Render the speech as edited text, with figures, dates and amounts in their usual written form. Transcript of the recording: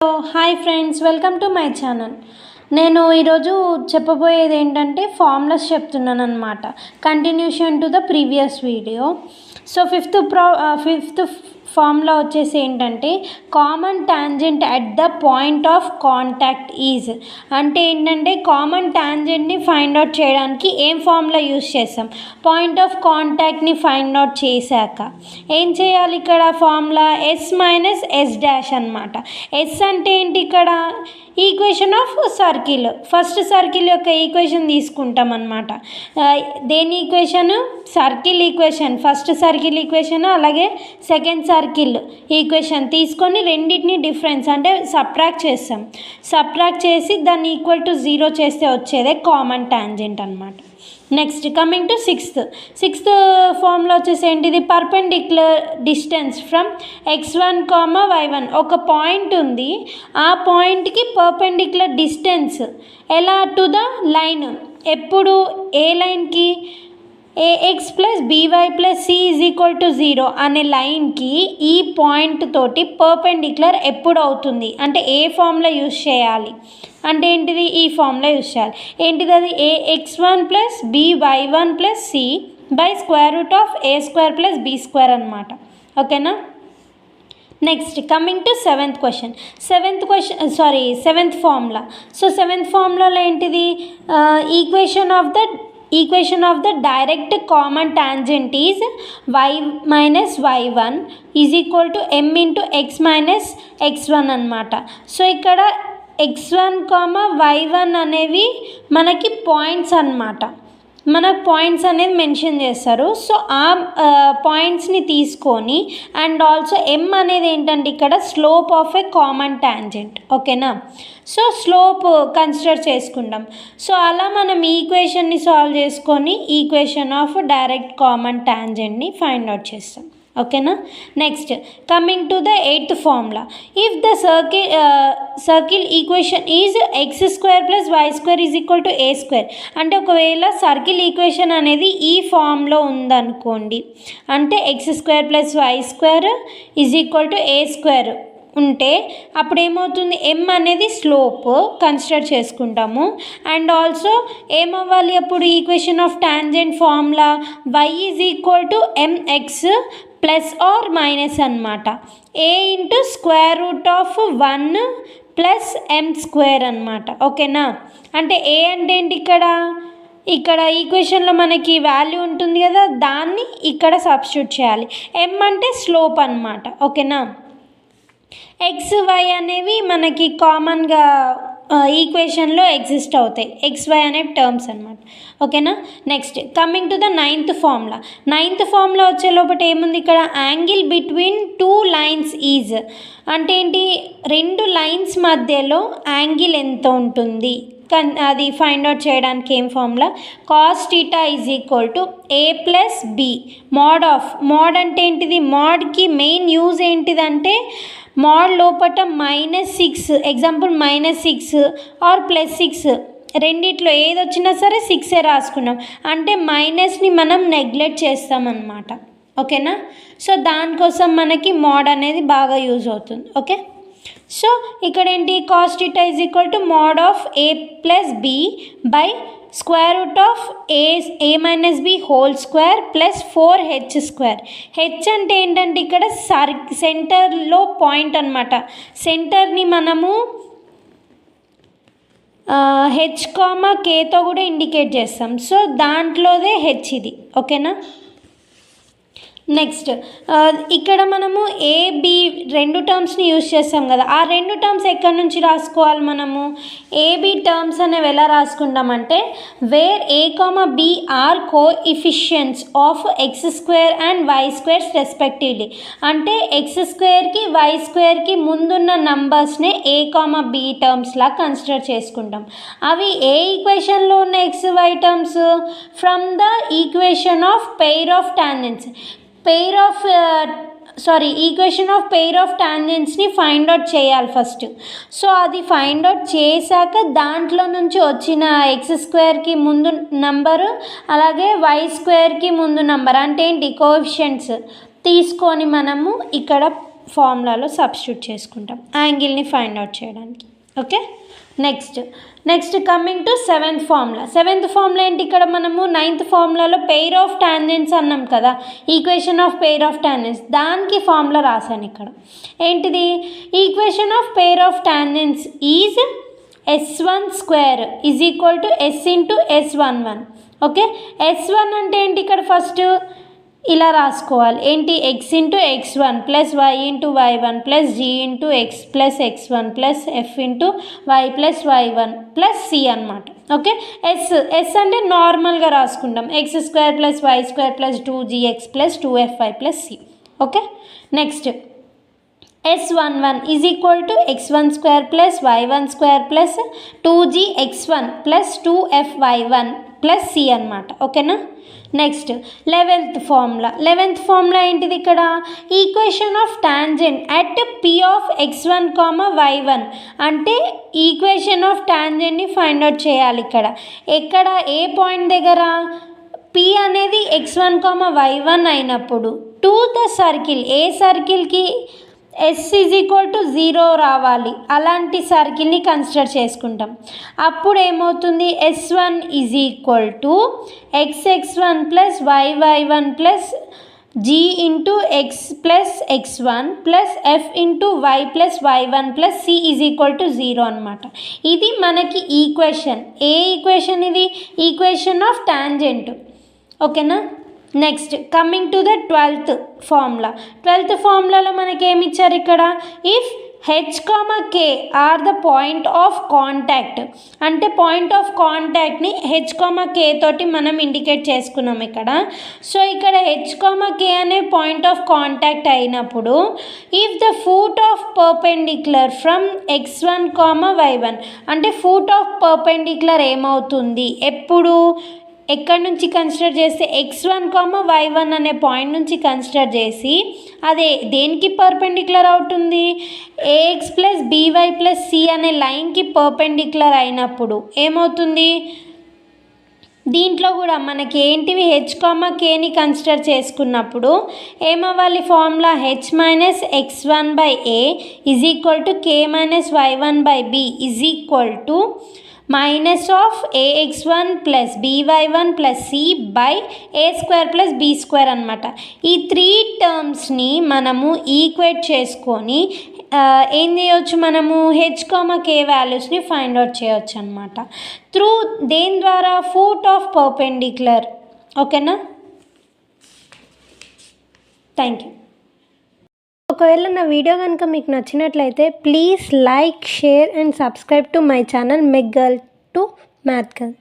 Hi friends, welcome to my channel. నేను ఈరోజు చెప్పబోయేది ఏంటంటే ఫార్ములాస్ చెప్తున్నాను అనమాట. Continuation to the previous video. So fifth formula వచ్చేసి ఏంటంటే common tangent at the point of contact is. అంటే ఏంటంటే కామన్ టాంజెంట్ని ఫైండ్ అవుట్ చేయడానికి ఏం ఫార్ములా యూస్ చేస్తాం? పాయింట్ ఆఫ్ కాంటాక్ట్ని ఫైండ్ అవుట్ చేశాక ఏం చేయాలి? ఇక్కడ formula S minus S dash అనమాట. ఎస్ అంటే ఏంటి? ఇక్కడ equation of circle. First circle యొక్క ఈక్వేషన్ తీసుకుంటాం అనమాట. దేని equation? Circle equation. First circle equation అలాగే సెకండ్ సర్కిల్ ఈక్వేషన్ తీసుకొని రెండింటిని డిఫరెన్స్ అంటే సబ్ట్రాక్ట్ చేస్తాం. సబ్ట్రాక్ట్ చేసి దాన్ని ఈక్వల్ టు 0 చేస్తే వచ్చేదే కామన్ టాంజెంట్ అనమాట. Next coming to sixth formula వచ్చేసి ఏంటిది? Perpendicular distance from x1, y1. ఒక పాయింట్ ఉంది, ఆ పాయింట్కి పర్పెండిక్యులర్ డిస్టెన్స్ ఎలా? To the line. ఎప్పుడు? ఏ లైన్కి? ax plus by plus c is equal to 0 అనే లైన్కి ఈ పాయింట్ తోటి పర్పెండిక్యులర్ ఎప్పుడు అవుతుంది అంటే ఏ ఫార్ములా యూస్ చేయాలి అంటే ఏంటిది? ఈ ఫార్ములా యూస్ చేయాలి. ఏంటిది అది? ax1 plus by1 plus c by square root of a² plus b² అనమాట. ఓకేనా? Next coming to seventh formula. So seventh ఫార్ములాలో ఏంటిది? Equation of the direct common tangent is y minus y1 is equal to m into x minus x1 అనమాట. So ఇక్కడ x1, y1 అనేవి మనకి points అన్నమాట. మనకు పాయింట్స్ అనేది మెన్షన్ చేస్తారు. సో ఆ పాయింట్స్ని తీసుకొని అండ్ ఆల్సో m అనేది ఏంటంటే ఇక్కడ slope of a common tangent. ఓకేనా? సో స్లోప్ కన్సిడర్ చేసుకుంటాం. సో అలా మనం ఈక్వేషన్ని సాల్వ్ చేసుకొని ఈక్వేషన్ ఆఫ్ డైరెక్ట్ కామన్ టాంజెంట్ని ఫైండ్ అవుట్ చేస్తాం. ఓకేనా? Next coming to the eighth formula. If the circle equation is x² plus y² is equal to a². అంటే ఒకవేళ సర్కిల్ ఈక్వేషన్ అనేది ఈ ఫామ్లో ఉందనుకోండి, అంటే x² plus y² is equal to a² ఉంటే అప్పుడు ఏమవుతుంది? m అనేది స్లోప్ కన్సిడర్ చేసుకుంటాము. అండ్ ఆల్సో ఏమవ్వాలి అప్పుడు? Equation of tangent formula y is equal to mx plus or minus అనమాట. a into square root of 1 plus m² అనమాట. ఓకేనా? అంటే a అంటే ఏంటి? ఇక్కడ ఈక్వేషన్లో మనకి వాల్యూ ఉంటుంది కదా, దాన్ని ఇక్కడ సబ్స్టిట్యూట్ చేయాలి. m అంటే స్లోప్ అనమాట. ఓకేనా? x, y అనేవి మనకి కామన్గా ఈక్వేషన్లో ఎగ్జిస్ట్ అవుతాయి. xy అనే టర్మ్స్ అనమాట. ఓకేనా? Next coming to the ninth formula వచ్చే లోపల ఏముంది? ఇక్కడ యాంగిల్ బిట్వీన్ 2 లైన్స్ ఈజ్. అంటే ఏంటి? 2 లైన్స్ మధ్యలో యాంగిల్ ఎంత ఉంటుంది అది ఫైండ్ అవుట్ చేయడానికి ఏం formula? cos θ is equal to a plus b mod అంటే ఏంటిది? మోడ్కి మెయిన్ యూజ్ ఏంటిదంటే మోడ్ లోపల -6 ఎగ్జాంపుల్ -6 ఆర్ +6 రెండిట్లో ఏది వచ్చినా సరే 6 రాసుకున్నాం అంటే మైనస్ని మనం నెగ్లెక్ట్ చేస్తామన్నమాట. ఓకేనా? సో దానికోసం మనకి మోడ్ అనేది బాగా యూజ్ అవుతుంది. ఓకే? సో ఇక్కడ ఏంటి? cos θ is equal to mod of a plus b by square root of a minus b whole square plus 4h². H అంటే ఏంటంటే ఇక్కడ సెంటర్లో పాయింట్ అనమాట. సెంటర్ని మనము h, kతో కూడా ఇండికేట్ చేస్తాం. సో దాంట్లోదే హెచ్ ఇది. ఓకేనా? నెక్స్ట్ ఇక్కడ మనము AB 2 టర్మ్స్ని యూజ్ చేస్తాం కదా, ఆ 2 టర్మ్స్ ఎక్కడి నుంచి రాసుకోవాలి మనము? AB టర్మ్స్ అనేవి ఎలా రాసుకుంటామంటే where a, b are coefficients of x² and y² respectively. అంటే x²కి y²కి ముందున్న నంబర్స్నే a, b టర్మ్స్లా కన్సిడర్ చేసుకుంటాం. అవి ఏ ఈక్వేషన్లో ఉన్న xy terms? From the equation of pair of tangents. Equation of pair of టాంజెంట్స్ని ఫైండ్ అవుట్ చేయాలి ఫస్ట్. సో అది ఫైండ్ అవుట్ చేశాక దాంట్లో నుంచి వచ్చిన x²కి ముందు నంబరు అలాగే y²కి ముందు నంబర్ అంటే ఏంటి? కోఎఫిషియెంట్స్ తీసుకొని మనము ఇక్కడ ఫార్ములాలో సబ్స్టిట్యూట్ చేసుకుంటాం యాంగిల్ని ఫైండ్ అవుట్ చేయడానికి. Okay, next coming to seventh formula ఏంటి? ఇక్కడ మనము నైన్త్ ఫార్ములాలో పెయిర్ ఆఫ్ టాంజెంట్స్ అన్నాం కదా, equation of pair of tangents, దానికి ఫార్ములా రాశాను ఇక్కడ. ఏంటిది? Equation of pair of tangents is s1² is equal to s into s11. Okay, s1 అంటే ఏంటి? ఇక్కడ ఫస్ట్ ఇలా రాసుకోవాలి. ఏంటి? x into x1 plus y into y1 plus g into x plus x1 plus f into y plus y1 plus c అనమాట. Okay, s అంటే నార్మల్గా రాసుకుంటాం, x² plus y² plus 2gx plus 2fy plus c. Okay, next s11 is equal to x1² plus y1² plus 2gx1 plus 2fy1 plus c అనమాట. ఓకేనా? Next eleventh formula ఏంటిది? ఇక్కడ equation of tangent at p of x1, y1 అంటే equation of టాంజెంట్ని find out చేయాలి. ఎక్కడ ఏ point దగ్గర? p అనేది x1, y1 అయినప్పుడు టు ద సర్కిల్, ఏ సర్కిల్కి s ఈజ్ ఈక్వల్ టు 0 రావాలి, అలాంటి సర్కిల్ని కన్సిడర్ చేసుకుంటాం. అప్పుడు ఏమవుతుంది? s1 is equal to xx1 plus yy1 plus g into x plus x1 plus f into y plus y1 plus c is equal to 0 అనమాట. ఇది మనకి ఈక్వేషన్. ఏ ఈక్వేషన్ ఇది? Equation of tangent. ఓకేనా? Next coming to the twelfth ఫార్ములాలో మనకి ఏమి ఇచ్చారు ఇక్కడ? If h, k are the point of contact అంటే పాయింట్ ఆఫ్ కాంటాక్ట్ని h, k తోటి మనం ఇండికేట్ చేసుకున్నాం ఇక్కడ. సో ఇక్కడ h, k అనే పాయింట్ ఆఫ్ కాంటాక్ట్ అయినప్పుడు if the foot of perpendicular from x1, y1 అంటే ఫూట్ ఆఫ్ పర్పెండిక్యులర్ ఏమవుతుంది? ఎప్పుడు ఎక్కడి నుంచి కన్సిడర్ చేస్తే x1, y1 అనే పాయింట్ నుంచి కన్సిడర్ చేసి అదే దేనికి పర్పెండిక్యులర్ అవుతుంది? ax plus by plus c అనే లైన్కి పర్పెండిక్యులర్ అయినప్పుడు ఏమవుతుంది? దీంట్లో కూడా మనకి ఏంటివి? h, kని కన్సిడర్ చేసుకున్నప్పుడు ఏమవ్వాలి? Formula h minus x1 by a is equal to k minus y1 by b is equal to minus of ax1 plus by1 plus c by a² plus b² అనమాట. ఈ 3 టర్మ్స్ని మనము ఈక్వేట్ చేసుకొని ఏం చేయవచ్చు? మనము h, k వాల్యూస్ని find out చేయవచ్చు అనమాట త్రూ దేని ద్వారా? Foot of perpendicular. ఓకేనా? Thank you. ఒకవేళ నా వీడియో కనుక మీకు నచ్చినట్లయితే please like, share and subscribe to my channel mech girl to math girl.